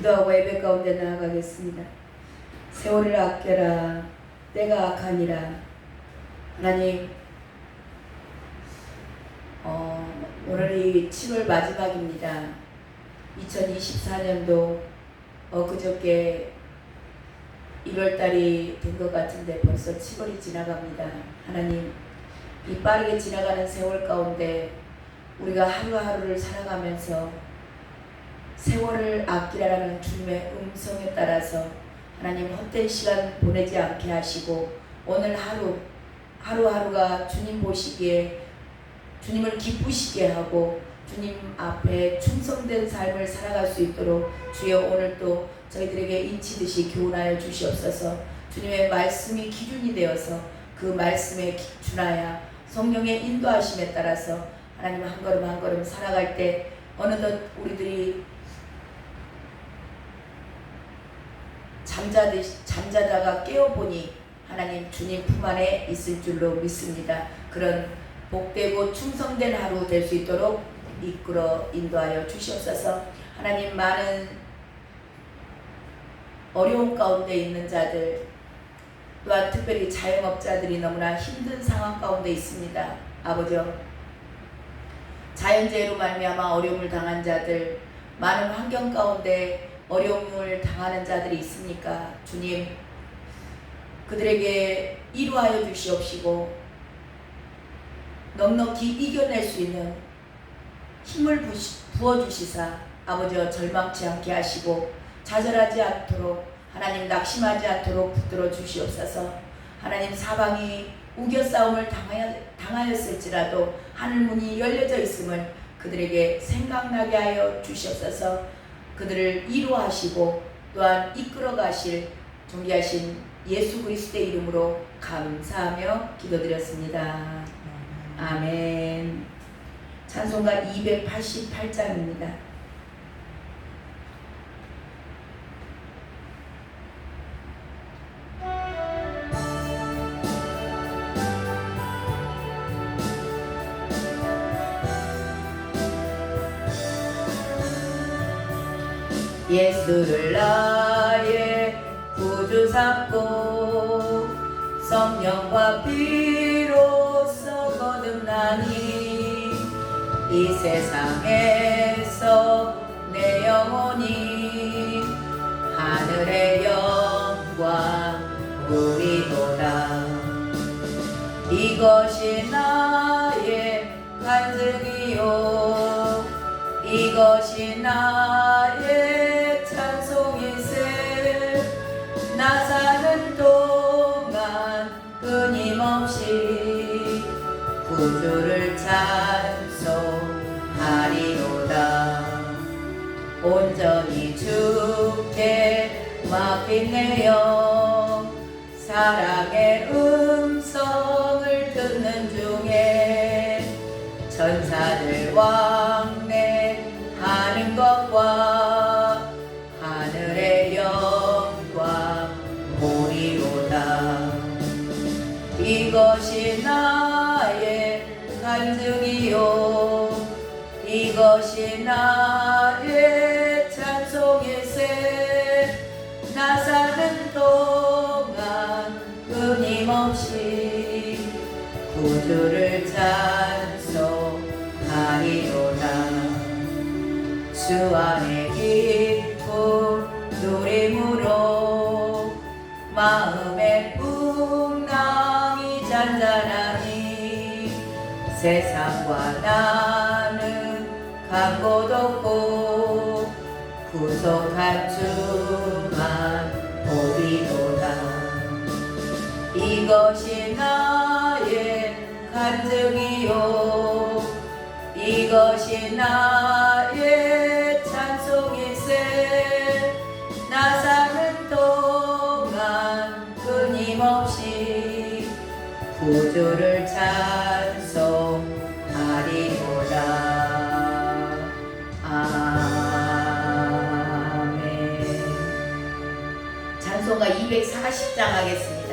기도하고 예배 가운데 나아가겠습니다. 세월을 아껴라. 때가 악하니라. 하나님, 오늘이 7월 마지막입니다. 2024년도 그저께 1월달이 된 것 같은데 벌써 7월이 지나갑니다. 하나님, 이 빠르게 지나가는 세월 가운데 우리가 하루하루를 살아가면서 세월을 아끼라라는 주님의 음성에 따라서 하나님 헛된 시간 보내지 않게 하시고 오늘 하루하루가 주님 보시기에 주님을 기쁘시게 하고 주님 앞에 충성된 삶을 살아갈 수 있도록 주여 오늘 또 저희들에게 인치듯이 교훈하여 주시옵소서. 주님의 말씀이 기준이 되어서 그 말씀에 준하여 성령의 인도하심에 따라서 하나님 한 걸음 한 걸음 살아갈 때 어느덧 우리들이 잠자다가 깨어보니 하나님 주님 품 안에 있을 줄로 믿습니다. 그런 복되고 충성된 하루 될 수 있도록 이끌어 인도하여 주시옵소서. 하나님, 많은 어려움 가운데 있는 자들 또한 특별히 자영업자들이 너무나 힘든 상황 가운데 있습니다. 아버지요, 자연재해로 말미암아 어려움을 당한 자들, 많은 환경 가운데 어려움을 당하는 자들이 있습니까? 주님, 그들에게 이루하여 주시옵시고 넉넉히 이겨낼 수 있는 힘을 부어주시사 아버지여 절망치 않게 하시고 좌절하지 않도록 하나님 낙심하지 않도록 붙들어 주시옵소서. 하나님, 사방이 우겨싸움을 당하였을지라도 하늘문이 열려져 있음을 그들에게 생각나게 하여 주시옵소서. 그들을 이루하시고 또한 이끌어 가실 존귀하신 예수 그리스도의 이름으로 감사하며 기도드렸습니다. 아멘. 찬송가 288장입니다. 예수를 나의 구주 삼고 성령과 피로써 거듭나니 이 세상에서 내 영혼이 하늘의 영광 누리도다. 이것이 나의 간증이요 이것이 나의 찬송일세. 나 사는 동안 끊임없이 구주를 찬송하리로다. 온전히 주께 맡긴 내 영 사랑의 음성을 듣는 중에 천사들 왕래하는 것과 하늘의 영광 보리로다. 이것이 나의 간증이요 이것이 나의 찬송일세. 나 사는 동안 끊임없이 구주를 찬송하리로다. 주 안에 기쁨 누림으로 마음의 풍랑이 잔잔하니 세상과 나는 간 곳 없고 구속한 주만 보리로다. 이것이 나의 간증이요 이것이 나의 찬송일세. 나 사는 동안 끊임없이 구주를 찬송하리로다. 아멘. 찬송가 240장 하겠습니다.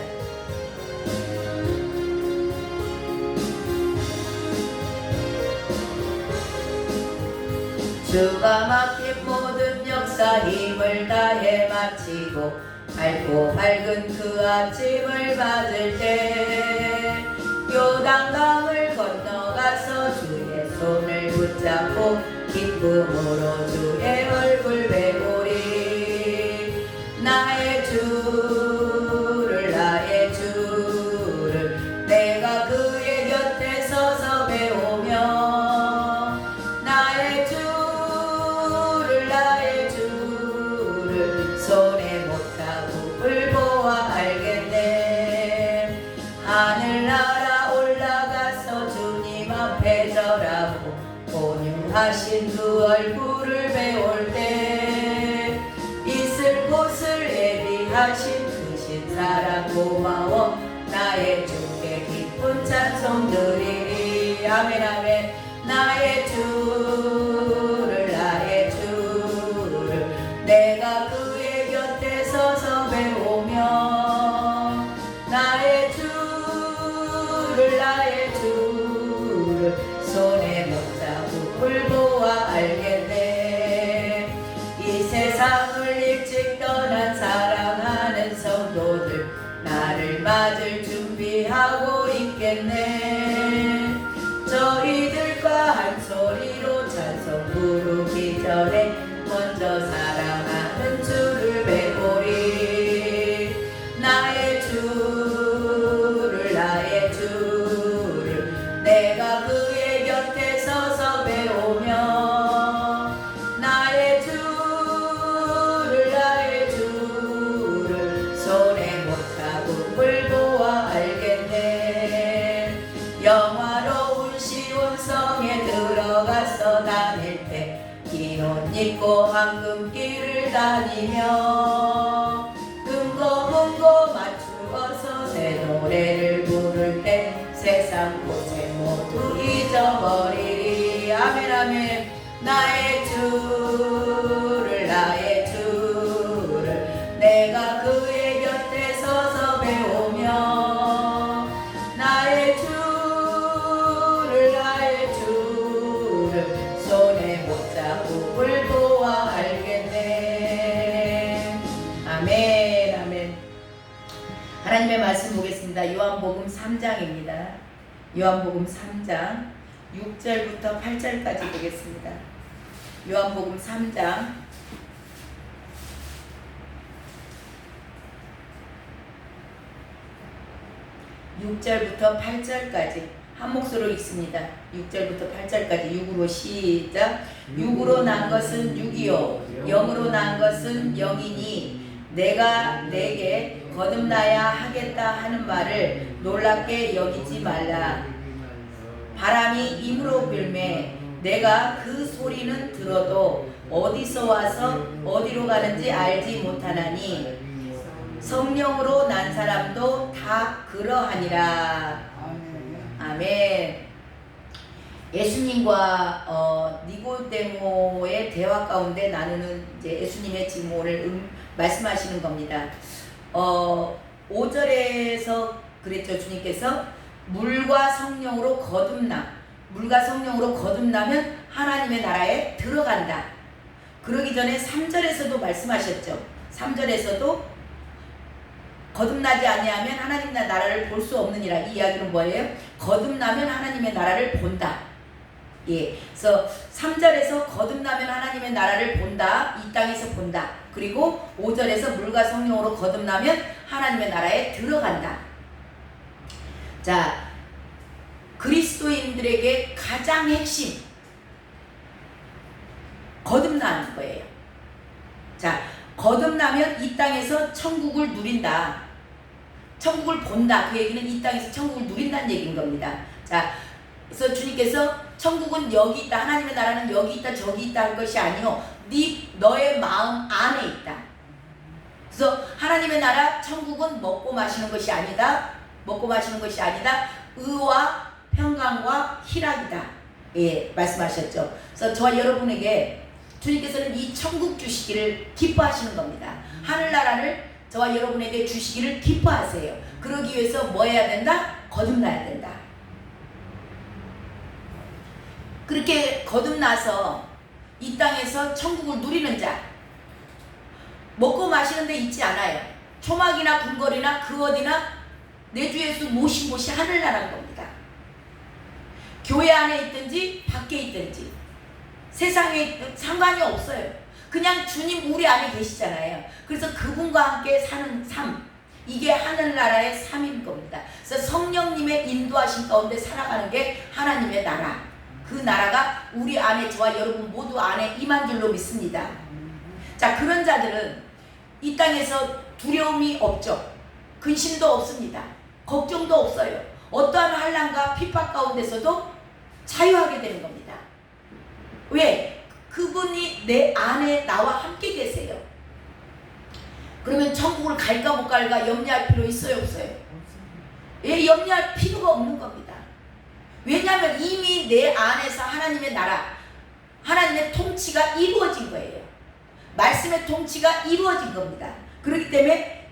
주가 맡긴 모든 역사 모사 힘을 다해 마치고 밝고 밝은 그 아침을 맞을 때 요단강을 건너가서 주의 손을 붙잡고 기쁨으로 주의 얼굴 배우리. 나의 주를 나의 주를 내가 그의 곁에 서서 배우며 나의 주를 손에 못하고 보아 알겠네. 하늘나라 올라가서 주님 앞에 절하고 온유하신 그 얼굴을 배울 때 있을 곳을 예비하신 그 신사랑 고마워 나의 주께 기쁜 찬송 드리리. 아멘 아멘. 나의 주를 내가 그의 곁에 서서 배우며 나의 주를 손에 못잡고 보아 알겠네. 이 세상을 일찍 떠난 사랑하는 성도들 나를 맞을 준비하고 있겠네. 저희들과 한 소리로 찬송 부르기 전에 먼저 사랑하는 주를 배우리. 나의 주를 내가 그의 곁에 서서 배우며 나의 주를 손에 못하고 보아 알겠네. 영화로운 시온성에 들어가서 다닐 때 긴 옷 입고 황금길을 다니며 금고 맞추어서 새 노래를 부를 때 세상 고생 모두 잊어버리리. 아멘 아멘. 나의 주를 내가 그의 곁에 서서 배우며 나의 주를 손에 못잡고 보아 알겠네. 아멘 아멘. 하나님의 말씀 보겠습니다. 요한복음 3장입니다. 요한복음 3장 6절부터 8절까지 보겠습니다. 요한복음 3장 6절부터 8절까지 한 목소리로 읽습니다. 6절부터 8절까지 6으로 시작. 6으로 난 것은 6이요 0으로 난 것은 0이니 내가 내게 거듭나야 하겠다 하는 말을 놀랍게 여기지 말라. 바람이 임으로 불매 내가 그 소리는 들어도 어디서 와서 어디로 가는지 알지 못하나니 성령으로 난 사람도 다 그러하니라. 아멘. 예수님과 니고데모의 대화 가운데 나누는 이제 예수님의 지금 오늘 말씀하시는 겁니다. 5절에서 그랬죠. 주님께서 물과 성령으로 거듭나면 하나님의 나라에 들어간다. 그러기 전에 3절에서도 말씀하셨죠. 3절에서도 거듭나지 아니하면 하나님의 나라를 볼 수 없느니라. 이 이야기는 뭐예요? 거듭나면 하나님의 나라를 본다. 예, 그래서 3절에서 거듭나면 하나님의 나라를 본다. 이 땅에서 본다. 그리고 5절에서 물과 성령으로 거듭나면 하나님의 나라에 들어간다. 자, 그리스도인들에게 가장 핵심 거듭나는 거예요. 자, 거듭나면 이 땅에서 천국을 누린다. 천국을 본다. 그 얘기는 이 땅에서 천국을 누린다는 얘기인 겁니다. 자, 그래서 주님께서 천국은 여기 있다. 하나님의 나라는 여기 있다. 저기 있다 할 것이 아니요. 너의 마음 안에 있다. 그래서 하나님의 나라 천국은 먹고 마시는 것이 아니다. 의와 평강과 희락이다. 예, 말씀하셨죠. 그래서 저와 여러분에게 주님께서는 이 천국 주시기를 기뻐하시는 겁니다. 하늘나라를 저와 여러분에게 주시기를 기뻐하세요. 그러기 위해서 뭐 해야 된다? 거듭나야 된다. 그렇게 거듭나서 이 땅에서 천국을 누리는 자, 먹고 마시는 데 있지 않아요. 초막이나 궁궐이나 그 어디나 내 주 예수 모시모시 하늘나라는 겁니다. 교회 안에 있든지 밖에 있든지 세상에 상관이 없어요. 그냥 주님 우리 안에 계시잖아요. 그래서 그분과 함께 사는 삶, 이게 하늘나라의 삶인 겁니다. 그래서 성령님의 인도하심 가운데 살아가는 게 하나님의 나라. 그 나라가 우리 안에, 저와 여러분 모두 안에 임한 줄로 믿습니다. 자, 그런 자들은 이 땅에서 두려움이 없죠. 근심도 없습니다. 걱정도 없어요. 어떠한 환난과 핍박 가운데서도 자유하게 되는 겁니다. 왜? 그분이 내 안에 나와 함께 계세요. 그러면 천국을 갈까 못 갈까 염려할 필요 있어요, 없어요? 예, 염려할 필요가 없는 겁니다. 왜냐하면 이미 내 안에서 하나님의 나라, 하나님의 통치가 이루어진 거예요. 말씀의 통치가 이루어진 겁니다. 그렇기 때문에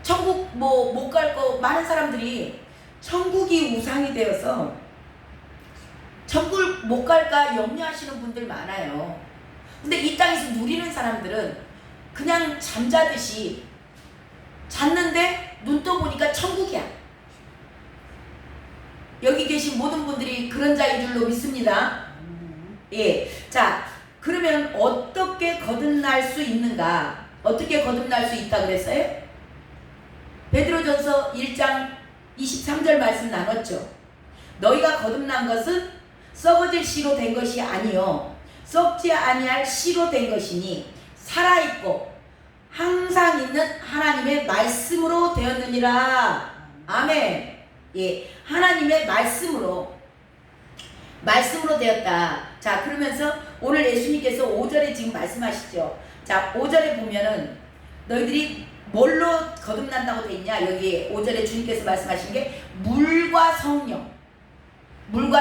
천국 못 갈 거, 많은 사람들이 천국이 우상이 되어서 천국을 못 갈까 염려하시는 분들 많아요. 근데 이 땅에서 누리는 사람들은 그냥 잠자듯이 잤는데 눈 떠보니까 천국이야. 여기 계신 모든 분들이 그런 자인 줄로 믿습니다. 예. 자, 그러면 어떻게 거듭날 수 있는가? 어떻게 거듭날 수 있다 그랬어요? 베드로전서 1장 23절 말씀 나눴죠. 너희가 거듭난 것은 썩어질 씨로 된 것이 아니요 썩지 아니할 씨로 된 것이니 살아있고 항상 있는 하나님의 말씀으로 되었느니라. 아멘. 예, 하나님의 말씀으로 되었다. 자, 그러면서 오늘 예수님께서 5절에 지금 말씀하시죠. 자, 5절에 보면은 너희들이 뭘로 거듭난다고 돼 있냐? 여기 5절에 주님께서 말씀하신 게 물과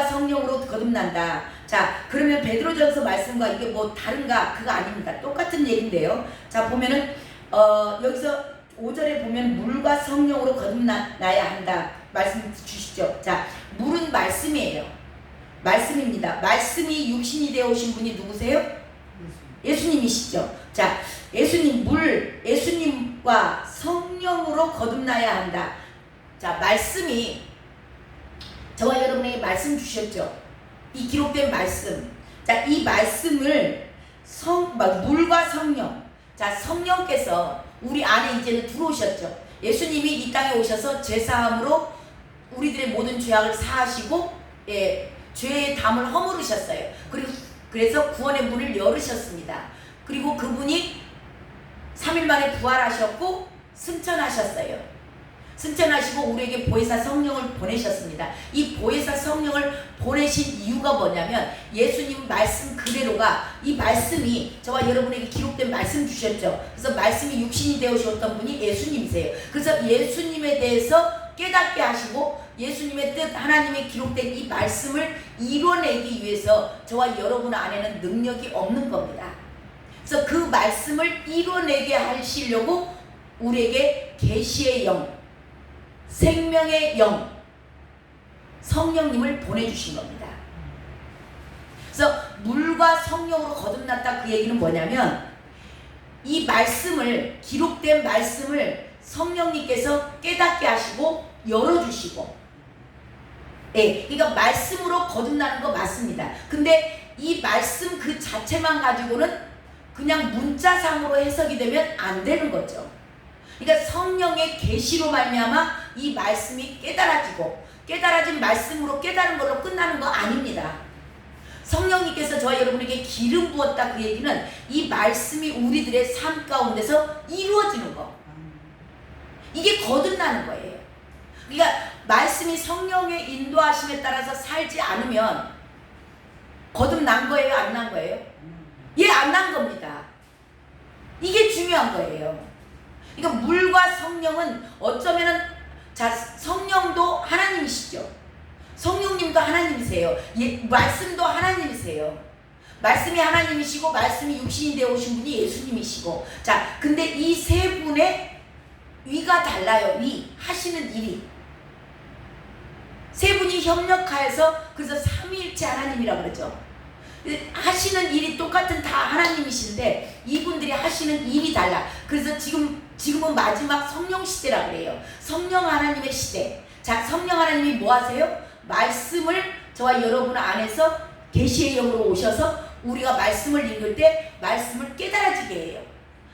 성령으로 거듭난다. 자, 그러면 베드로전서 말씀과 이게 뭐 다른가? 그거 아닙니다. 똑같은 얘기인데요. 자, 보면은 여기서 5절에 보면 물과 성령으로 거듭나야 한다 말씀 주시죠. 자, 물은 말씀이에요. 말씀입니다. 말씀이 육신이 되어 오신 분이 누구세요? 예수님이시죠. 자, 예수님과 성령으로 거듭나야 한다. 자, 말씀이 저와 여러분에게 말씀 주셨죠. 이 기록된 말씀. 자, 이 말씀을 물과 성령. 자, 성령께서 우리 안에 이제는 들어오셨죠. 예수님이 이 땅에 오셔서 죄사함으로 우리들의 모든 죄악을 사하시고, 예, 죄의 담을 허물으셨어요. 그래서 구원의 문을 열으셨습니다. 그리고 그분이 3일 만에 부활하셨고 승천하셨어요. 승천하시고 우리에게 보혜사 성령을 보내셨습니다. 이 보혜사 성령을 보내신 이유가 뭐냐면 예수님 말씀 그대로가, 이 말씀이 저와 여러분에게 기록된 말씀 주셨죠. 그래서 말씀이 육신이 되어주셨던 분이 예수님이세요. 그래서 예수님에 대해서 깨닫게 하시고 예수님의 뜻, 하나님의 기록된 이 말씀을 이뤄내기 위해서 저와 여러분 안에는 능력이 없는 겁니다. 그래서 그 말씀을 이뤄내게 하시려고 우리에게 계시의 영, 생명의 영, 성령님을 보내주신 겁니다. 그래서 물과 성령으로 거듭났다, 그 얘기는 뭐냐면 이 말씀을, 기록된 말씀을 성령님께서 깨닫게 하시고 열어주시고, 예, 그러니까 말씀으로 거듭나는 거 맞습니다. 근데 이 말씀 그 자체만 가지고는 그냥 문자상으로 해석이 되면 안 되는 거죠. 그러니까 성령의 계시로 말미암아 이 말씀이 깨달아지고, 깨달아진 말씀으로 깨달은 걸로 끝나는 거 아닙니다. 성령님께서 저와 여러분에게 기름 부었다, 그 얘기는 이 말씀이 우리들의 삶 가운데서 이루어지는 거, 이게 거듭나는 거예요. 그러니까 말씀이 성령의 인도하심에 따라서 살지 않으면 거듭난 거예요, 안 난 거예요? 예, 안 난 겁니다. 이게 중요한 거예요. 그러니까 물과 성령은 어쩌면은, 자, 성령도 하나님이시죠. 성령님도 하나님이세요. 예, 말씀도 하나님이세요. 말씀이 하나님이시고 말씀이 육신이 되어 오신 분이 예수님이시고. 자, 근데 이 세 분의 위가 달라요. 위, 하시는 일이. 세 분이 협력하여서, 그래서 삼위일체 하나님이라고 그러죠. 하시는 일이 똑같은 다 하나님이신데 이분들이 하시는 일이 달라. 그래서 지금은 마지막 성령 시대라 그래요. 성령 하나님의 시대. 자, 성령 하나님이 뭐 하세요? 말씀을 저와 여러분 안에서 계시의 영으로 오셔서 우리가 말씀을 읽을 때 말씀을 깨달아지게 해요.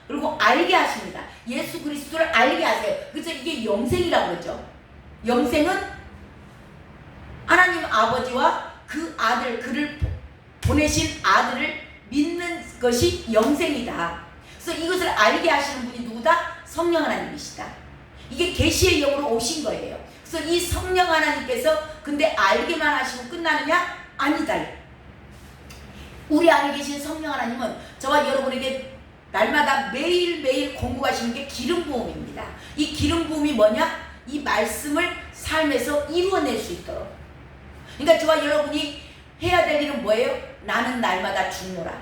그리고 알게 하십니다. 예수 그리스도를 알게 하세요. 그래서 이게 영생이라고 그러죠. 영생은 하나님 아버지와 그 아들, 그를 보내신 아들을 믿는 것이 영생이다. 그래서 이것을 알게 하시는 분이 누구다? 성령 하나님이시다. 이게 계시의 영으로 오신 거예요. 그래서 이 성령 하나님께서 근데 알게만 하시고 끝나느냐? 아니다. 우리 안에 계신 성령 하나님은 저와 여러분에게 날마다 매일매일 공부하시는 게 기름 부음입니다. 이 기름 부음이 뭐냐? 이 말씀을 삶에서 이루어낼 수 있도록. 그러니까 저와 여러분이 해야 될 일은 뭐예요? 나는 날마다 죽노라.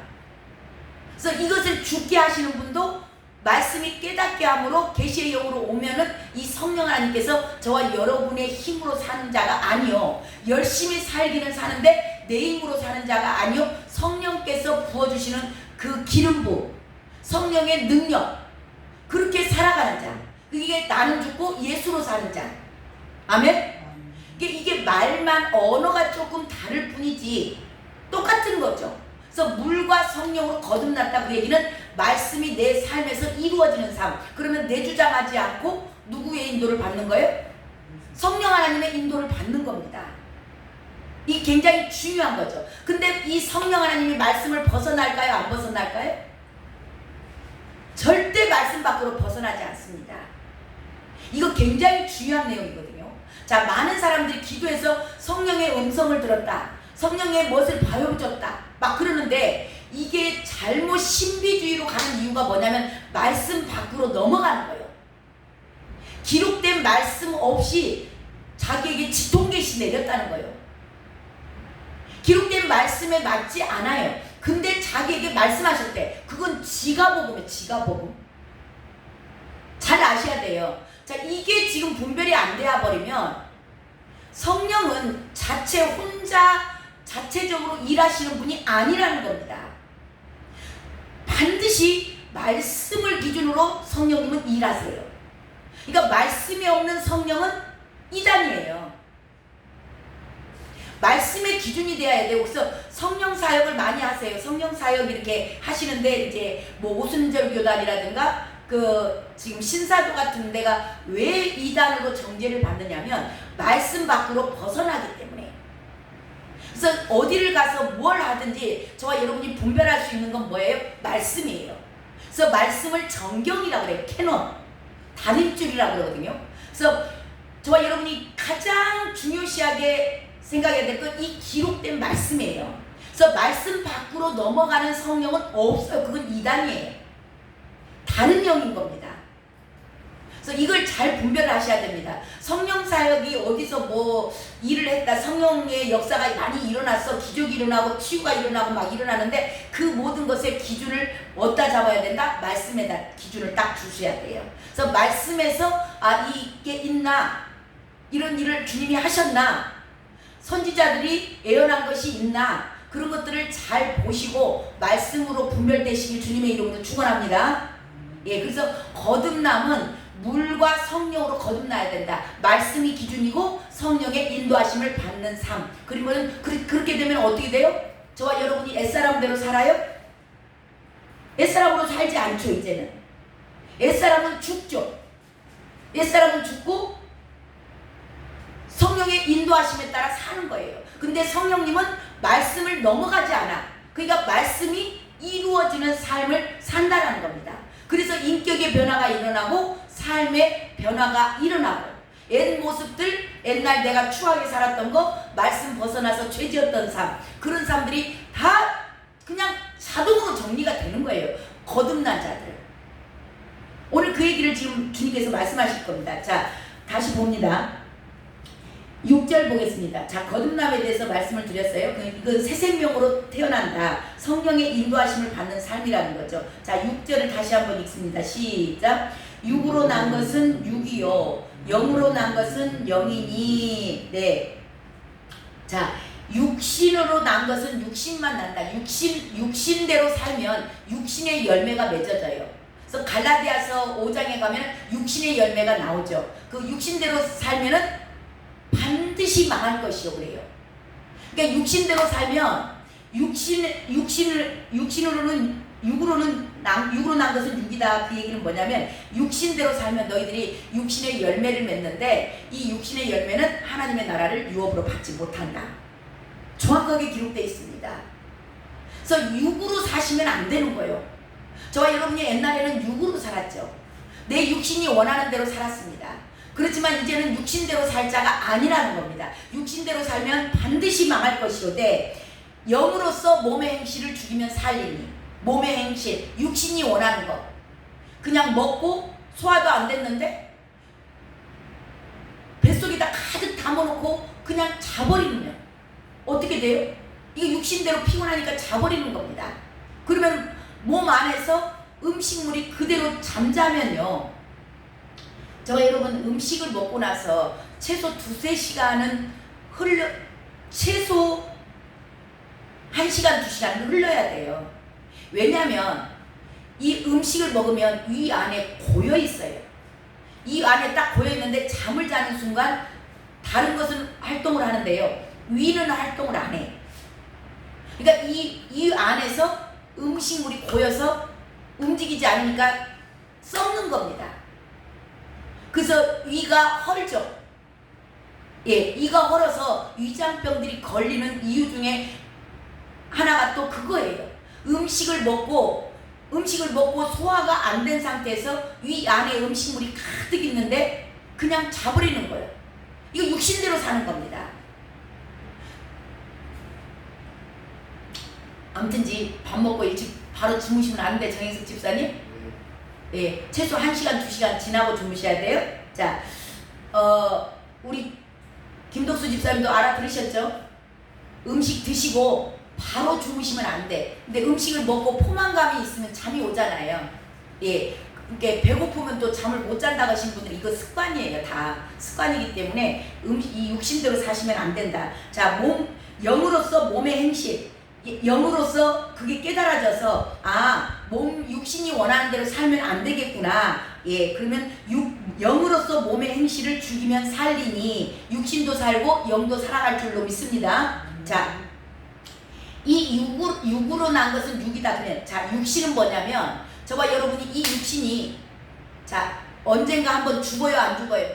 그래서 이것을 죽게 하시는 분도 말씀이 깨닫게 함으로 계시의 영으로 오면은 이 성령 하나님께서 저와 여러분의 힘으로 사는 자가 아니요, 열심히 살기는 사는데 내 힘으로 사는 자가 아니요, 성령께서 부어주시는 그 기름 부음, 성령의 능력, 그렇게 살아가는 자. 이게 나는 죽고 예수로 사는 자. 아멘? 이게 말만 언어가 조금 다를 뿐이지 똑같은 거죠. 그래서 물과 성령으로 거듭났다. 그 얘기는 말씀이 내 삶에서 이루어지는 삶. 그러면 내 주장하지 않고 누구의 인도를 받는 거예요? 성령 하나님의 인도를 받는 겁니다. 이 굉장히 중요한 거죠. 근데 이 성령 하나님의 말씀을 벗어날까요? 안 벗어날까요? 절대 말씀 밖으로 벗어나지 않습니다. 이거 굉장히 중요한 내용이거든요. 자, 많은 사람들이 기도해서 성령의 음성을 들었다, 성령의 무엇을 보여줬다 막 그러는데 이게 잘못 신비주의로 가는 이유가 뭐냐면 말씀 밖으로 넘어가는 거예요. 기록된 말씀 없이 자기에게 지통계시 내렸다는 거예요. 기록된 말씀에 맞지 않아요. 근데 자기에게 말씀하셨대. 그건 지가복음이에요. 지가복음. 잘 아셔야 돼요. 자, 이게 지금 분별이 안 되어 버리면 성령은 자체적으로 일하시는 분이 아니라는 겁니다. 반드시 말씀을 기준으로 성령님은 일하세요. 그러니까 말씀이 없는 성령은 이단이에요. 말씀의 기준이 되어야 돼요. 그래서 성령 사역을 많이 하세요. 성령 사역 이렇게 하시는데 이제 뭐 오순절 교단이라든가 지금 신사도 같은 데가 왜 이단으로 정죄를 받느냐면 말씀 밖으로 벗어나기 때문에. 그래서 어디를 가서 뭘 하든지 저와 여러분이 분별할 수 있는 건 뭐예요? 말씀이에요. 그래서 말씀을 정경이라고 그래요. 캐논, 단입줄이라고 그러거든요. 그래서 저와 여러분이 가장 중요시하게 생각해야 될 건 이 기록된 말씀이에요. 그래서 말씀 밖으로 넘어가는 성령은 없어요. 그건 이단이에요. 다른 영인 겁니다. 그래서 이걸 잘 분별을 하셔야 됩니다. 성령 사역이 어디서 뭐 일을 했다, 성령의 역사가 많이 일어났어, 기적이 일어나고 치유가 일어나고 막 일어나는데 그 모든 것의 기준을 어디다 잡아야 된다? 말씀에다 기준을 딱 주셔야 돼요. 그래서 말씀에서 이게 있나, 이런 일을 주님이 하셨나, 선지자들이 예언한 것이 있나, 그런 것들을 잘 보시고 말씀으로 분별되시길 주님의 이름으로 축원합니다. 예, 그래서 거듭남은 물과 성령으로 거듭나야 된다. 말씀이 기준이고 성령의 인도하심을 받는 삶. 그러면 그렇게 되면 어떻게 돼요? 저와 여러분이 옛사람대로 살아요? 옛사람으로 살지 않죠. 이제는 옛사람은 죽죠. 옛사람은 죽고 성령의 인도하심에 따라 사는 거예요. 근데 성령님은 말씀을 넘어가지 않아. 그러니까 말씀이 이루어지는 삶을 산다는 겁니다. 그래서 인격의 변화가 일어나고 삶의 변화가 일어나고, 옛 모습들, 옛날 내가 추하게 살았던 거, 말씀 벗어나서 죄지었던 삶, 그런 사람들이 다 그냥 자동으로 정리가 되는 거예요. 거듭난 자들. 오늘 그 얘기를 지금 주님께서 말씀하실 겁니다. 자, 다시 봅니다. 6절 보겠습니다. 자, 거듭남에 대해서 말씀을 드렸어요. 이건 새 생명으로 태어난다. 성령의 인도하심을 받는 삶이라는 거죠. 자, 6절을 다시 한번 읽습니다. 시작. 육으로 난 것은 육이요, 영으로 난 것은 영이니. 네. 자, 육신으로 난 것은 육신만 난다. 육신대로 살면 육신의 열매가 맺어져요. 그래서 갈라디아서 5장에 가면 육신의 열매가 나오죠. 그 육신대로 살면은 반드시 망할 것이요 그래요. 그러니까 육신대로 살면 육으로 난 것은 육이다. 그 얘기는 뭐냐면 육신대로 살면 너희들이 육신의 열매를 맺는데 이 육신의 열매는 하나님의 나라를 유업으로 받지 못한다. 정확하게 기록되어 있습니다. 그래서 육으로 사시면 안 되는 거예요. 저와 여러분이 옛날에는 육으로 살았죠. 내 육신이 원하는 대로 살았습니다. 그렇지만 이제는 육신대로 살 자가 아니라는 겁니다. 육신대로 살면 반드시 망할 것이로되 영으로서 몸의 행실을 죽이면 살리니. 몸의 행실, 육신이 원하는 것. 그냥 먹고 소화도 안 됐는데 뱃속에다 가득 담아놓고 그냥 자버리면 어떻게 돼요? 이게 육신대로 피곤하니까 자버리는 겁니다. 그러면 몸 안에서 음식물이 그대로 잠자면요. 저와 여러분 음식을 먹고 나서 최소 2-3시간은 최소 1시간, 2시간 흘러야 돼요. 왜냐하면 이 음식을 먹으면 위 안에 고여 있어요. 이 안에 딱 고여 있는데 잠을 자는 순간 다른 것은 활동을 하는데요. 위는 활동을 안 해. 그러니까 이 안에서 음식물이 고여서 움직이지 않으니까 썩는 겁니다. 그래서 위가 헐죠. 위가 헐어서 위장병들이 걸리는 이유 중에 하나가 또 그거예요. 음식을 먹고 소화가 안 된 상태에서 위 안에 음식물이 가득 있는데 그냥 자버리는 거예요. 이거 육신대로 사는 겁니다. 아무튼지 밥 먹고 일찍 바로 주무시면 안 돼, 정혜숙 집사님. 예, 최소 1시간, 2시간 지나고 주무셔야 돼요. 자, 우리 김덕수 집사님도 알아들으셨죠? 음식 드시고 바로 주무시면 안 돼. 근데 음식을 먹고 포만감이 있으면 잠이 오잖아요. 예, 그러니까 배고프면 또 잠을 못 잔다고 하신 분들은 이거 습관이에요. 다 습관이기 때문에 이 육신대로 사시면 안 된다. 자, 영으로서 몸의 행실, 영으로서 그게 깨달아져서 육신이 원하는 대로 살면 안 되겠구나. 예, 그러면 영으로서 몸의 행실을 죽이면 살리니 육신도 살고 영도 살아갈 줄로 믿습니다. 자, 이 육으로 난 것은 육이다. 그냥 자, 육신은 뭐냐면 저와 여러분이 이 육신이 자 언젠가 한번 죽어요, 안 죽어요?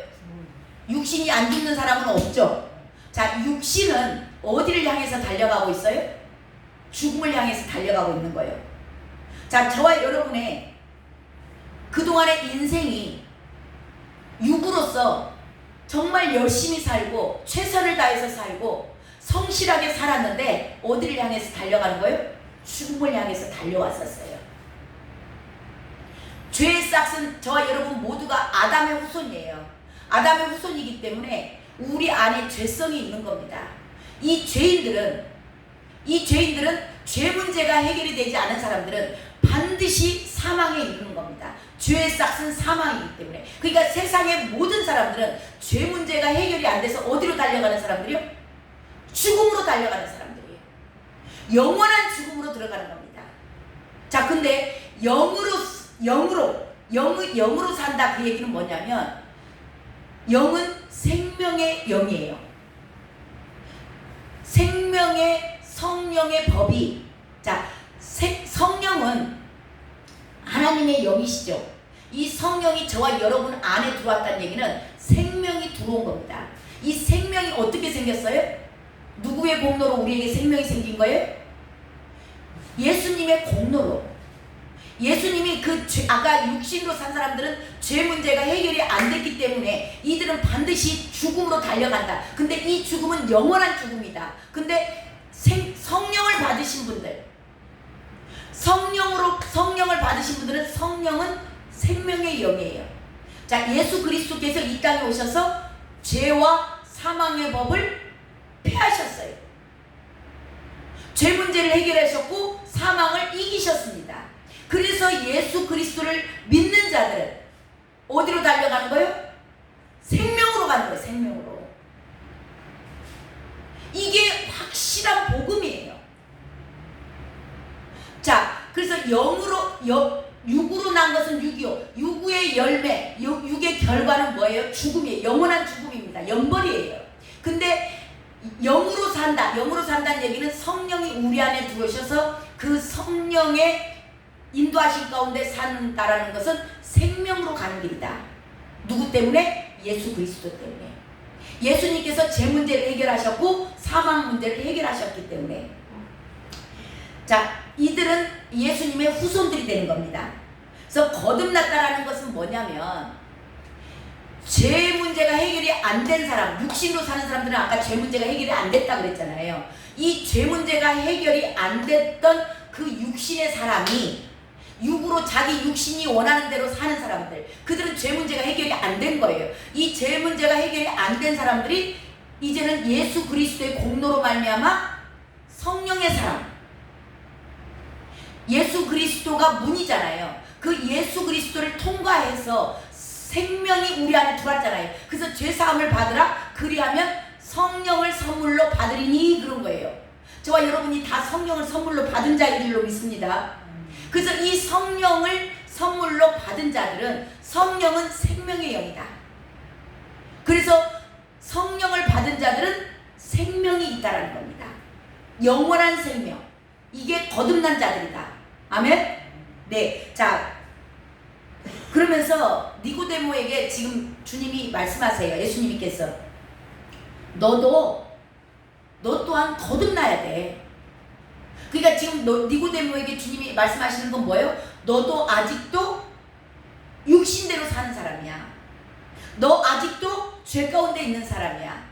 육신이 안 죽는 사람은 없죠. 자, 육신은 어디를 향해서 달려가고 있어요? 죽음을 향해서 달려가고 있는 거예요. 자, 저와 여러분의 그동안의 인생이 육으로서 정말 열심히 살고 최선을 다해서 살고 성실하게 살았는데 어디를 향해서 달려가는 거예요? 죽음을 향해서 달려왔었어요. 죄의 싹은 저와 여러분 모두가 아담의 후손이에요. 아담의 후손이기 때문에 우리 안에 죄성이 있는 겁니다. 이 죄인들은 죄 문제가 해결이 되지 않은 사람들은 반드시 사망에 이르는 겁니다. 죄의 싹은 사망이기 때문에. 그러니까 세상의 모든 사람들은 죄 문제가 해결이 안 돼서 어디로 달려가는 사람들이요? 죽음으로 달려가는 사람들이에요. 영원한 죽음으로 들어가는 겁니다. 자, 근데 영으로 산다. 그 얘기는 뭐냐면 영은 생명의 영이에요. 생명의 성령의 법이 자, 성령은 하나님의 영이시죠. 이 성령이 저와 여러분 안에 들어왔다는 얘기는 생명이 들어온 겁니다. 이 생명이 어떻게 생겼어요? 누구의 공로로 우리에게 생명이 생긴 거예요? 예수님의 공로로. 예수님이 아까 육신으로 산 사람들은 죄 문제가 해결이 안 됐기 때문에 이들은 반드시 죽음으로 달려간다. 근데 이 죽음은 영원한 죽음이다. 근데 성령을 받으신 분들, 성령을 받으신 분들은 성령은 생명의 영이에요. 자, 예수 그리스도께서 이 땅에 오셔서 죄와 사망의 법을 폐하셨어요. 죄 문제를 해결하셨고 사망을 이기셨습니다. 그래서 예수 그리스도를 믿는 자들은 어디로 달려가는 거예요? 생명으로 가는 거예요. 생명으로. 이게 확실히 육으로 난 것은 육이요. 육의 열매, 육의 결과는 뭐예요? 죽음이에요. 영원한 죽음입니다. 영벌이에요. 근데 영으로 산다. 영으로 산다는 얘기는 성령이 우리 안에 들어오셔서 그 성령의 인도하신 가운데 산다라는 것은 생명으로 가는 길이다. 누구 때문에? 예수 그리스도 때문에. 예수님께서 제 문제를 해결하셨고 사망 문제를 해결하셨기 때문에. 자, 이들은 예수님의 후손들이 되는 겁니다. 그래서 거듭났다라는 것은 뭐냐면 죄 문제가 해결이 안 된 사람, 육신으로 사는 사람들은 아까 죄 문제가 해결이 안 됐다 그랬잖아요. 이 죄 문제가 해결이 안 됐던 그 육신의 사람이 육으로 자기 육신이 원하는 대로 사는 사람들, 그들은 죄 문제가 해결이 안 된 거예요. 이 죄 문제가 해결이 안 된 사람들이 이제는 예수 그리스도의 공로로 말미암아 성령의 사람, 예수 그리스도가 문이잖아요. 그 예수 그리스도를 통과해서 생명이 우리 안에 들어왔잖아요. 그래서 죄사함을 받으라 그리하면 성령을 선물로 받으리니 그런 거예요. 저와 여러분이 다 성령을 선물로 받은 자인 줄로 믿습니다. 그래서 이 성령을 선물로 받은 자들은 성령은 생명의 영이다. 그래서 성령을 받은 자들은 생명이 있다라는 겁니다. 영원한 생명. 이게 거듭난 자들이다. 아멘? 네. 자, 그러면서 니고데모에게 지금 주님이 말씀하세요. 예수님께서 너 또한 거듭나야 돼. 그러니까 지금 니고데모에게 주님이 말씀하시는 건 뭐예요? 너도 아직도 육신대로 사는 사람이야. 너 아직도 죄 가운데 있는 사람이야.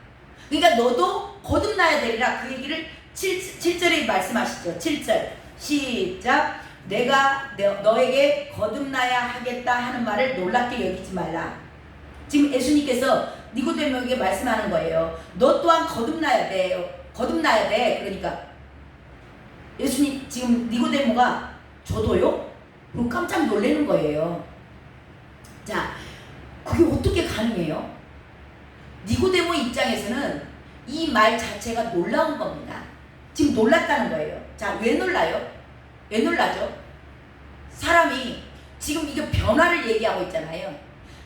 그러니까 너도 거듭나야 되리라. 그 얘기를 7절에 말씀하시죠. 7절 시작. 내가 너에게 거듭나야 하겠다 하는 말을 놀랍게 여기지 말라. 지금 예수님께서 니고데모에게 말씀하는 거예요. 너 또한 거듭나야 돼요. 거듭나야 돼. 그러니까 예수님 지금 니고데모가 저도요? 그럼 깜짝 놀라는 거예요. 자, 그게 어떻게 가능해요? 니고데모 입장에서는 이 말 자체가 놀라운 겁니다. 지금 놀랐다는 거예요. 자, 왜 놀라요? 왜 놀라죠? 사람이 지금 이게 변화를 얘기하고 있잖아요.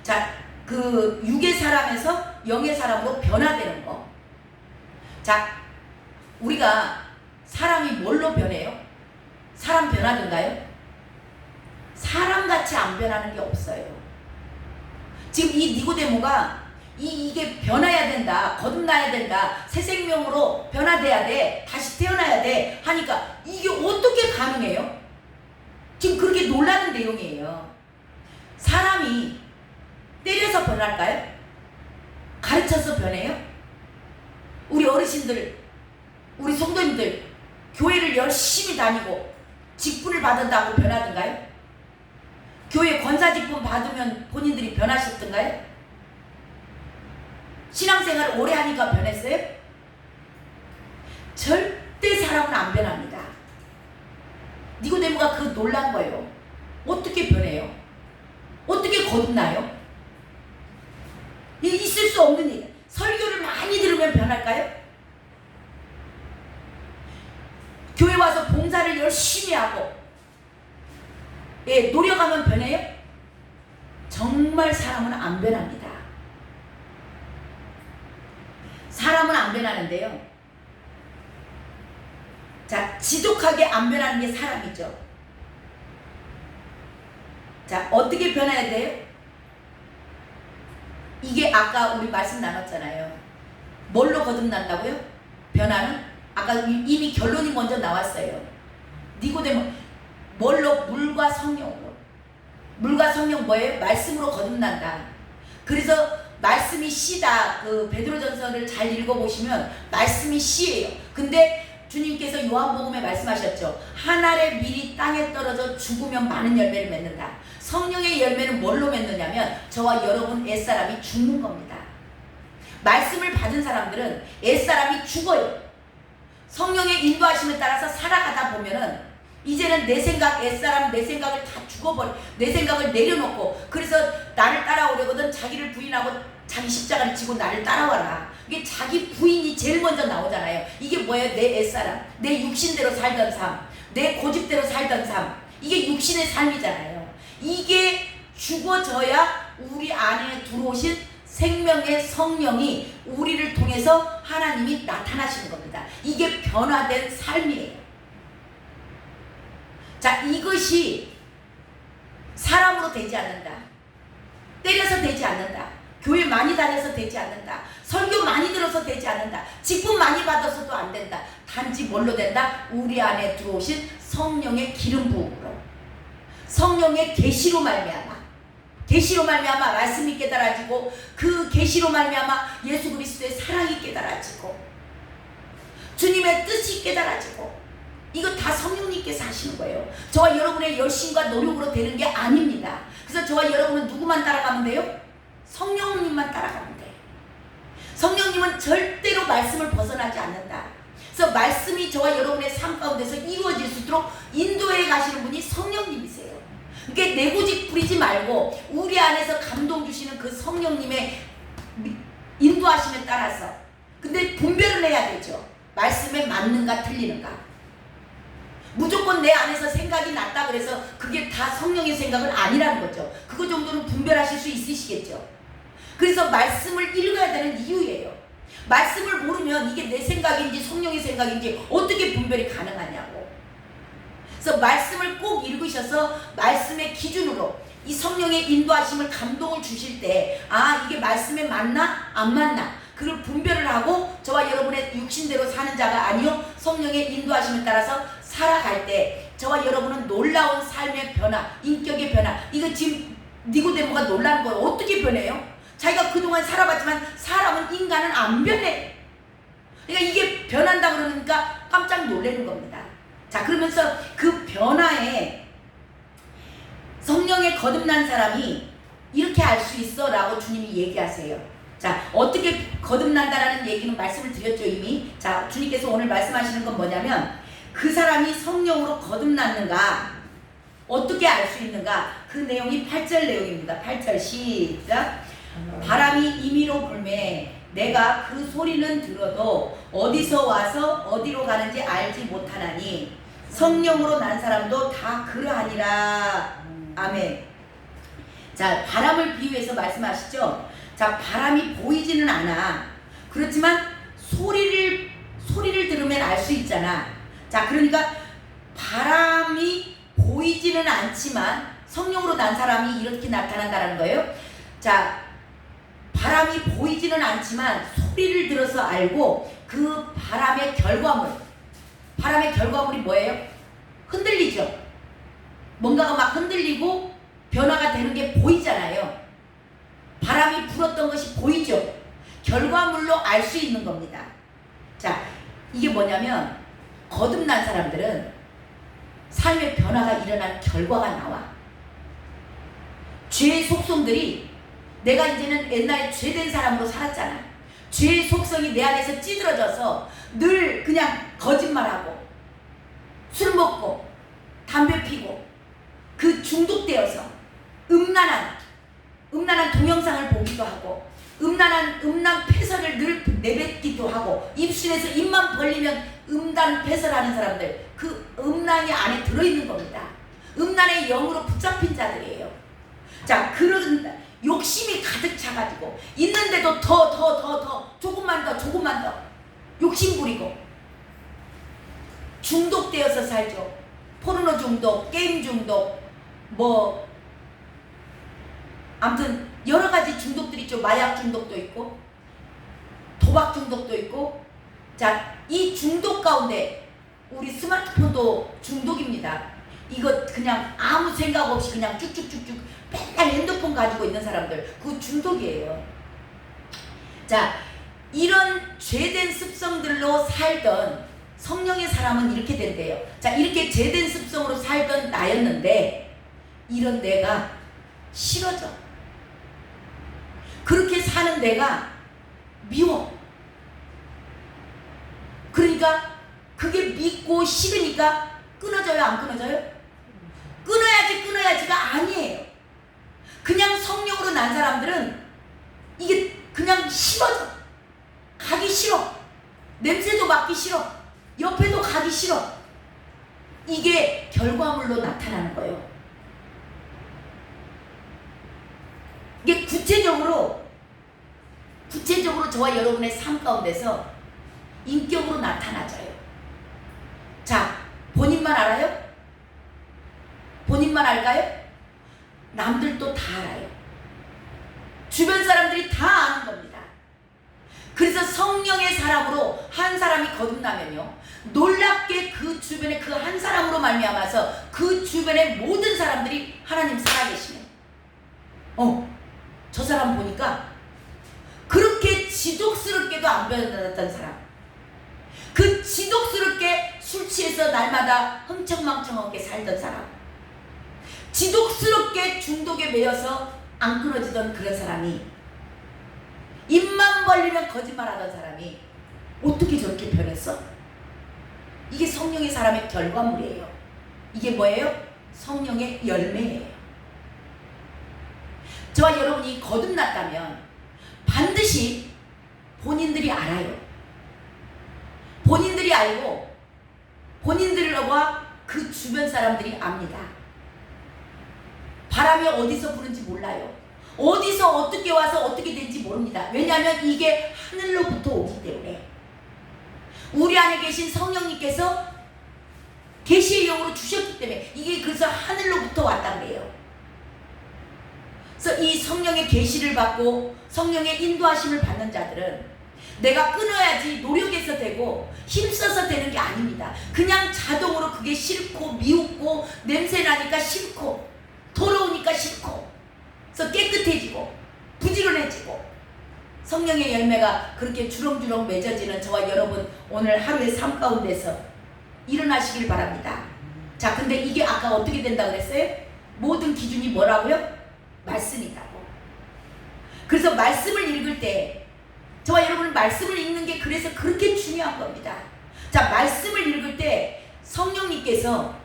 자, 그 육의 사람에서 영의 사람으로 변화되는 거. 자, 우리가 사람이 뭘로 변해요? 사람 변하던가요? 사람같이 안 변하는 게 없어요. 지금 이 니고데모가 이게 변해야 된다, 거듭나야 된다, 새 생명으로 변화돼야 돼, 다시 태어나야 돼 하니까 이게 어떻게 가능해요? 지금 그렇게 놀라는 내용이에요. 사람이 때려서 변할까요? 가르쳐서 변해요? 우리 어르신들, 우리 성도님들 교회를 열심히 다니고 직분을 받은다고 변하던가요? 교회 권사 직분 받으면 본인들이 변하셨던가요? 신앙생활을 오래 하니까 변했어요? 절대 사람은 안 변합니다. 니고데모가 그 놀란 거예요. 어떻게 변해요? 어떻게 거듭나요? 이게 있을 수 없는 일. 설교를 많이 들으면 변할까요? 교회 와서 봉사를 열심히 하고 노력하면 변해요? 정말 사람은 안 변합니다. 사람은 안 변하는데요. 자, 지독하게 안 변하는 게 사람이죠. 자, 어떻게 변해야 돼요? 이게 아까 우리 말씀 나눴잖아요. 뭘로 거듭난다고요? 변화는? 아까 이미 결론이 먼저 나왔어요. 니고데모 뭘로? 물과 성령으로. 물과 성령 뭐예요? 말씀으로 거듭난다. 그래서 말씀이 씨다. 그 베드로전서를 잘 읽어보시면 말씀이 씨예요. 근데 주님께서 요한복음에 말씀하셨죠. 한 알의 밀이 땅에 떨어져 죽으면 많은 열매를 맺는다. 성령의 열매는 뭘로 맺느냐면 저와 여러분 옛사람이 죽는 겁니다. 말씀을 받은 사람들은 옛사람이 죽어요. 성령의 인도하심에 따라서 살아가다 보면은 이제는 내 생각, 옛사람 내 생각을 다 죽어버려. 내 생각을 내려놓고 그래서 나를 따라오려거든 자기를 부인하고 자기 십자가를 지고 나를 따라와라. 이게 자기 부인이 제일 먼저 나오잖아요. 이게 뭐예요? 내 옛사람, 내 육신대로 살던 삶, 내 고집대로 살던 삶. 이게 육신의 삶이잖아요. 죽어져야 우리 안에 들어오신 생명의 성령이 우리를 통해서 하나님이 나타나시는 겁니다. 이게 변화된 삶이에요. 자, 이것이 사람으로 되지 않는다. 때려서 되지 않는다. 교회 많이 다녀서 되지 않는다. 설교 많이 들어서 되지 않는다. 직분 많이 받아서도 안 된다. 단지 뭘로 된다? 우리 안에 들어오신 성령의 기름 부음으로, 성령의 계시로 말미암아, 계시로 말미암아 말씀이 깨달아지고, 그 계시로 말미암아 예수 그리스도의 사랑이 깨달아지고, 주님의 뜻이 깨달아지고, 이거 다 성령님께서 하시는 거예요. 저와 여러분의 열심과 노력으로 되는 게 아닙니다. 그래서 저와 여러분은 누구만 따라가면 돼요? 성령님만 따라가면 돼요. 성령님은 절대로 말씀을 벗어나지 않는다. 그래서 말씀이 저와 여러분의 삶 가운데서 이루어질 수 있도록 인도해 가시는 분이 성령님이세요. 그러니까 내 고집 부리지 말고 우리 안에서 감동 주시는 그 성령님의 인도하심에 따라서, 근데 분별을 해야 되죠. 말씀에 맞는가 틀리는가. 무조건 내 안에서 생각이 났다 그래서 그게 다 성령의 생각은 아니라는 거죠. 그거 정도는 분별하실 수 있으시겠죠. 그래서 말씀을 읽어야 되는 이유예요. 말씀을 모르면 이게 내 생각인지 성령의 생각인지 어떻게 분별이 가능하냐고. 그래서 말씀을 꼭 읽으셔서 말씀의 기준으로 이 성령의 인도하심을, 감동을 주실 때, 아, 이게 말씀에 맞나 안 맞나, 그걸 분별을 하고 저와 여러분의 육신대로 사는 자가 아니요 성령의 인도하심에 따라서 살아갈 때 저와 여러분은 놀라운 삶의 변화, 인격의 변화. 이거 지금 니고데모가 놀라는 거예요. 어떻게 변해요? 자기가 그동안 살아봤지만 사람은, 인간은 안 변해. 그러니까 이게 변한다 그러니까 깜짝 놀라는 겁니다. 자, 그러면서 그 변화에 성령에 거듭난 사람이 이렇게 알 수 있어 라고 주님이 얘기하세요. 자, 어떻게 거듭난다라는 얘기는 말씀을 드렸죠 이미. 자, 주님께서 오늘 말씀하시는 건 뭐냐면, 그 사람이 성령으로 거듭났는가, 어떻게 알 수 있는가, 그 내용이 8절 내용입니다. 8절 시작. 바람이 임의로 불매 내가 그 소리는 들어도 어디서 와서 어디로 가는지 알지 못하나니 성령으로 난 사람도 다 그러하니라. 아멘. 자, 바람을 비유해서 말씀하시죠. 자, 바람이 보이지는 않아. 그렇지만 소리를 들으면 알 수 있잖아. 자, 그러니까 바람이 보이지는 않지만 성령으로 난 사람이 이렇게 나타난다는 거예요. 자, 바람이 보이지는 않지만 소리를 들어서 알고, 그 바람의 결과물이 뭐예요? 흔들리죠. 뭔가가 막 흔들리고 변화가 되는 게 보이잖아요. 바람이 불었던 것이 보이죠. 결과물로 알 수 있는 겁니다. 자, 이게 뭐냐면, 거듭난 사람들은 삶의 변화가 일어난 결과가 나와. 죄의 속성들이, 내가 이제는 옛날에 죄된 사람으로 살았잖아. 죄의 속성이 내 안에서 찌들어져서 늘 그냥 거짓말하고 술 먹고 담배 피고, 그 중독되어서 음란한 동영상을 보기도 하고, 음란 패설을 늘 내뱉기도 하고, 입술에서 입만 벌리면 음란 패설하는 사람들, 그 음란이 안에 들어있는 겁니다. 음란의 영으로 붙잡힌 자들이에요. 자, 그런 욕심이 가득 차가지고 있는데도 더 조금만 더 욕심 부리고 중독되어서 살죠. 포르노 중독, 게임 중독, 뭐 아무튼 여러 가지 중독들이 있죠. 마약 중독도 있고 도박 중독도 있고. 자, 이 중독 가운데 우리 스마트폰도 중독입니다. 이거 그냥 아무 생각 없이 그냥 쭉쭉쭉쭉 맨날 핸드폰 가지고 있는 사람들, 그거 중독이에요. 자, 이런 죄된 습성들로 살던 성령의 사람은 이렇게 된대요. 자, 이렇게 죄된 습성으로 살던 나였는데 이런 내가 싫어져. 그렇게 사는 내가 미워. 그러니까 그게 믿고 싫으니까 끊어져요, 안 끊어져요? 끊어야지가 아니에요. 그냥 성령으로 난 사람들은 이게 그냥 싫어져. 가기 싫어. 냄새도 맡기 싫어. 옆에도 가기 싫어. 이게 결과물로 나타나는 거예요. 이게 구체적으로 저와 여러분의 삶 가운데서 인격으로 나타나져요. 자, 본인만 알아요? 본인만 알까요? 남들도 다 알아요. 주변 사람들이 다 아는 겁니다. 그래서 성령의 사람으로 한 사람이 거듭나면요, 놀랍게 그 주변에 그 한 사람으로 말미암아서 그 주변의 모든 사람들이 하나님 살아계시네. 저 사람 보니까 그렇게 지독스럽게도 안 변했던 사람, 그 지독스럽게 술 취해서 날마다 흥청망청하게 살던 사람, 지독스럽게 중독에 매여서 안 끊어지던 그런 사람이, 입만 벌리면 거짓말하던 사람이 어떻게 저렇게 변했어? 이게 성령의 사람의 결과물이에요. 이게 뭐예요? 성령의 열매예요. 저와 여러분이 거듭났다면 반드시 본인들이 알아요. 본인들이 알고 본인들과 그 주변 사람들이 압니다. 바람이 어디서 부는지 몰라요. 어디서 어떻게 와서 어떻게 된지 모릅니다. 왜냐하면 이게 하늘로부터 오기 때문에. 우리 안에 계신 성령님께서 계시의 영으로 주셨기 때문에 이게 그래서 하늘로부터 왔단 말이에요. 그래서 이 성령의 계시를 받고 성령의 인도하심을 받는 자들은 내가 끊어야지 노력해서 되고 힘써서 되는 게 아닙니다. 그냥 자동으로 그게 싫고 미웃고 냄새나니까 싫고 더러우니까 싫고, 그래서 깨끗해지고 부지런해지고 성령의 열매가 그렇게 주렁주렁 맺어지는 저와 여러분 오늘 하루의 삶 가운데서 일어나시길 바랍니다. 자, 근데 이게 아까 어떻게 된다고 그랬어요? 모든 기준이 뭐라고요? 말씀이라고. 그래서 말씀을 읽을 때 저와 여러분은 말씀을 읽는 게 그래서 그렇게 중요한 겁니다. 자, 말씀을 읽을 때 성령님께서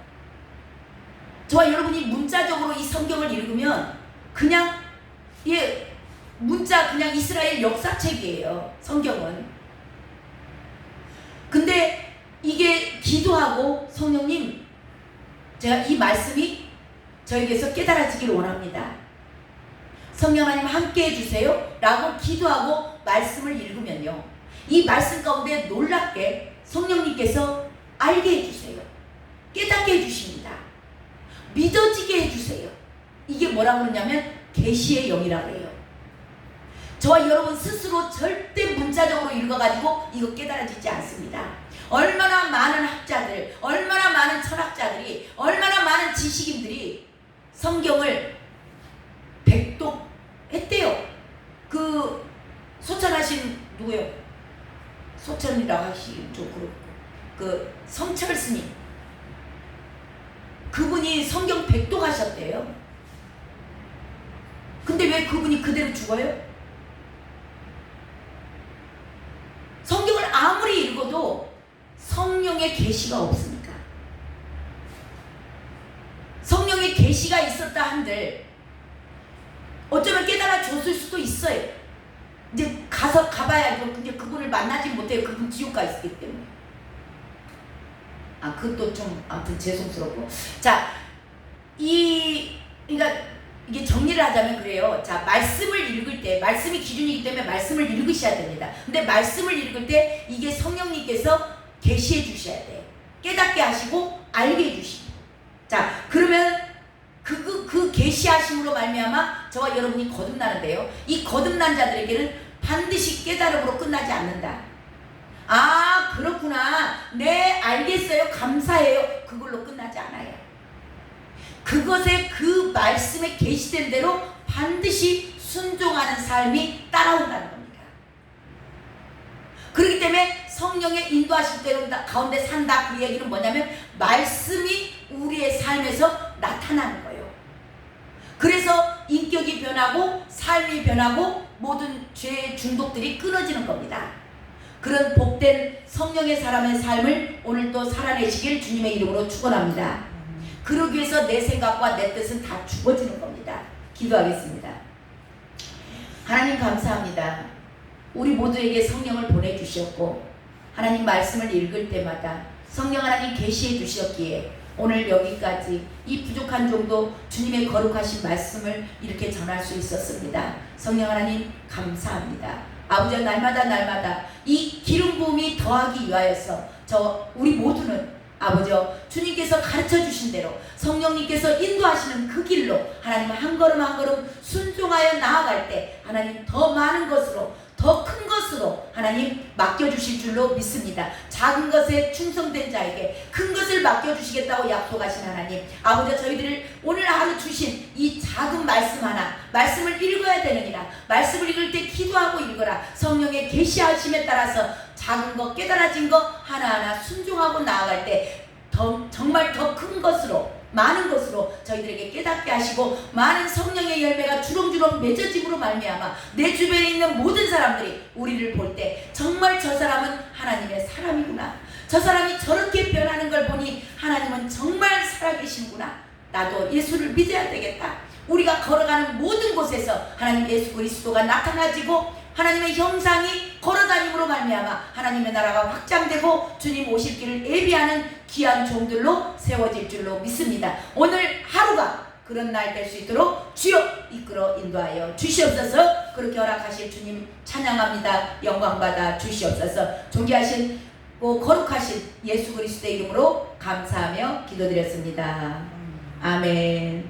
저와 여러분이 문자적으로 이 성경을 읽으면 그냥 문자 그냥 이스라엘 역사책이에요. 성경은. 근데 이게 기도하고 성령님, 제가 이 말씀이 저에게서 깨달아지길 원합니다. 성령 하나님 함께 해주세요 라고 기도하고 말씀을 읽으면요, 이 말씀 가운데 놀랍게 성령님께서 알게 해주세요. 깨닫게 해주십니다. 믿어지게 해주세요. 이게 뭐라고 그러냐면 계시의 영이라고 해요. 저와 여러분 스스로 절대 문자적으로 읽어가지고 이거 깨달아지지 않습니다. 얼마나 많은 학자들, 얼마나 많은 철학자들이, 얼마나 많은 지식인들이 성경을 백독했대요. 그 소천하신 누구요? 소천이라고 하시긴 좀 그렇고, 그 성철 스님, 그분이 성경 백독하셨대요. 근데 왜 그분이 그대로 죽어요? 성경을 아무리 읽어도 성령의 계시가 없으니까. 성령의 계시가 있었다 한들 어쩌면 깨달아 줬을 수도 있어요. 이제 가봐야 알고, 근데 그분을 만나지 못해요. 그분 지옥 가 있기 때문에. 그것도 좀 아무튼 죄송스럽고. 자, 그러니까 이게 정리를 하자면 그래요. 자, 말씀을 읽을 때, 말씀이 기준이기 때문에 말씀을 읽으셔야 됩니다. 근데 말씀을 읽을 때 이게 성령님께서 계시해 주셔야 돼요. 깨닫게 하시고 알게 해주시고. 자, 그러면 그 계시하심으로 말미암아 저와 여러분이 거듭나는데요, 이 거듭난 자들에게는 반드시 깨달음으로 끝나지 않는다. 그렇구나, 네 알겠어요, 감사해요, 그걸로 끝나지 않아요. 그것에 그 말씀에 계시된 대로 반드시 순종하는 삶이 따라온다는 겁니다. 그렇기 때문에 성령의 인도하실 대로 가운데 산다, 그 얘기는 뭐냐면 말씀이 우리의 삶에서 나타나는 거예요. 그래서 인격이 변하고 삶이 변하고 모든 죄의 중독들이 끊어지는 겁니다. 그런 복된 성령의 사람의 삶을 오늘 또 살아내시길 주님의 이름으로 축원합니다. 그러기 위해서 내 생각과 내 뜻은 다 죽어지는 겁니다. 기도하겠습니다. 하나님 감사합니다. 우리 모두에게 성령을 보내주셨고 하나님 말씀을 읽을 때마다 성령 하나님 계시해 주셨기에 오늘 여기까지 이 부족한 정도 주님의 거룩하신 말씀을 이렇게 전할 수 있었습니다. 성령 하나님 감사합니다. 아버지, 날마다 이 기름 부음이 더하기 위하여서 우리 모두는 아버지 주님께서 가르쳐 주신 대로 성령님께서 인도하시는 그 길로 하나님 한 걸음 한 걸음 순종하여 나아갈 때 하나님 더 많은 것으로 더 큰 것으로 하나님 맡겨주실 줄로 믿습니다. 작은 것에 충성된 자에게 큰 것을 맡겨주시겠다고 약속하신 하나님, 아버지 저희들을 오늘 하루 주신 이 작은 말씀 하나, 말씀을 읽어야 되느니라. 말씀을 읽을 때 기도하고 읽어라. 성령의 계시하심에 따라서 작은 것, 깨달아진 것 하나하나 순종하고 나아갈 때 정말 더 큰 것으로, 많은 것으로 저희들에게 깨닫게 하시고 많은 성령의 열매가 주렁주렁 맺어짐으로 말미암아 내 주변에 있는 모든 사람들이 우리를 볼 때 정말 저 사람은 하나님의 사람이구나, 저 사람이 저렇게 변하는 걸 보니 하나님은 정말 살아계시는구나, 나도 예수를 믿어야 되겠다. 우리가 걸어가는 모든 곳에서 하나님 예수 그리스도가 나타나지고 하나님의 형상이 걸어다님으로 말미암아 하나님의 나라가 확장되고 주님 오실 길을 예비하는 귀한 종들로 세워질 줄로 믿습니다. 오늘 하루가 그런 날 될 수 있도록 주여 이끌어 인도하여 주시옵소서. 그렇게 허락하실 주님 찬양합니다. 영광받아 주시옵소서. 존귀하신 거룩하신 예수 그리스도의 이름으로 감사하며 기도드렸습니다. 아멘.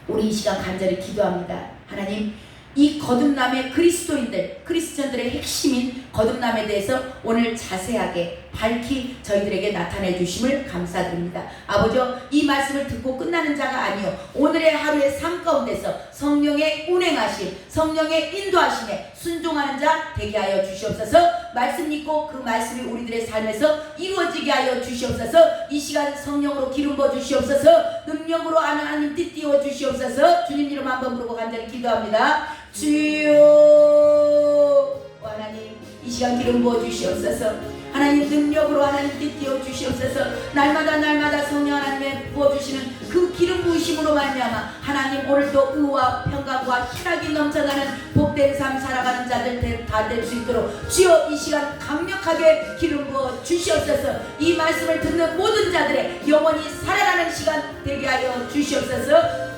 우리 이 시간 간절히 기도합니다. 하나님, 이 거듭남의 그리스도인들, 크리스천들의 핵심인 거듭남에 대해서 오늘 자세하게 밝히 저희들에게 나타내 주심을 감사드립니다. 아버지, 이 말씀을 듣고 끝나는 자가 아니요 오늘의 하루의 삶 가운데서 성령의 운행하심, 성령의 인도하심에 순종하는 자 되게 하여 주시옵소서. 말씀 믿고 그 말씀이 우리들의 삶에서 이루어지게 하여 주시옵소서. 이 시간 성령으로 기름 부어 주시옵소서. 능력으로 하나님 띠띠워 주시옵소서. 주님 이름 한번 부르고 간절히 기도합니다. 주여 하나님, 이 시간 기름 부어 주시옵소서. 하나님 능력으로 하나님 띠띠워 주시옵소서. 날마다 성령 하나님의 부어주시는 그 기름 부으심으로 말미암아 하나님 오늘도 의와 평강과 희락이 넘쳐나는 복된 삶 살아가는 자들 다 될 수 있도록 주여 이 시간 강력하게 기름 부어 주시옵소서. 이 말씀을 듣는 모든 자들의 영원히 살아나는 시간 되게 하여 주시옵소서.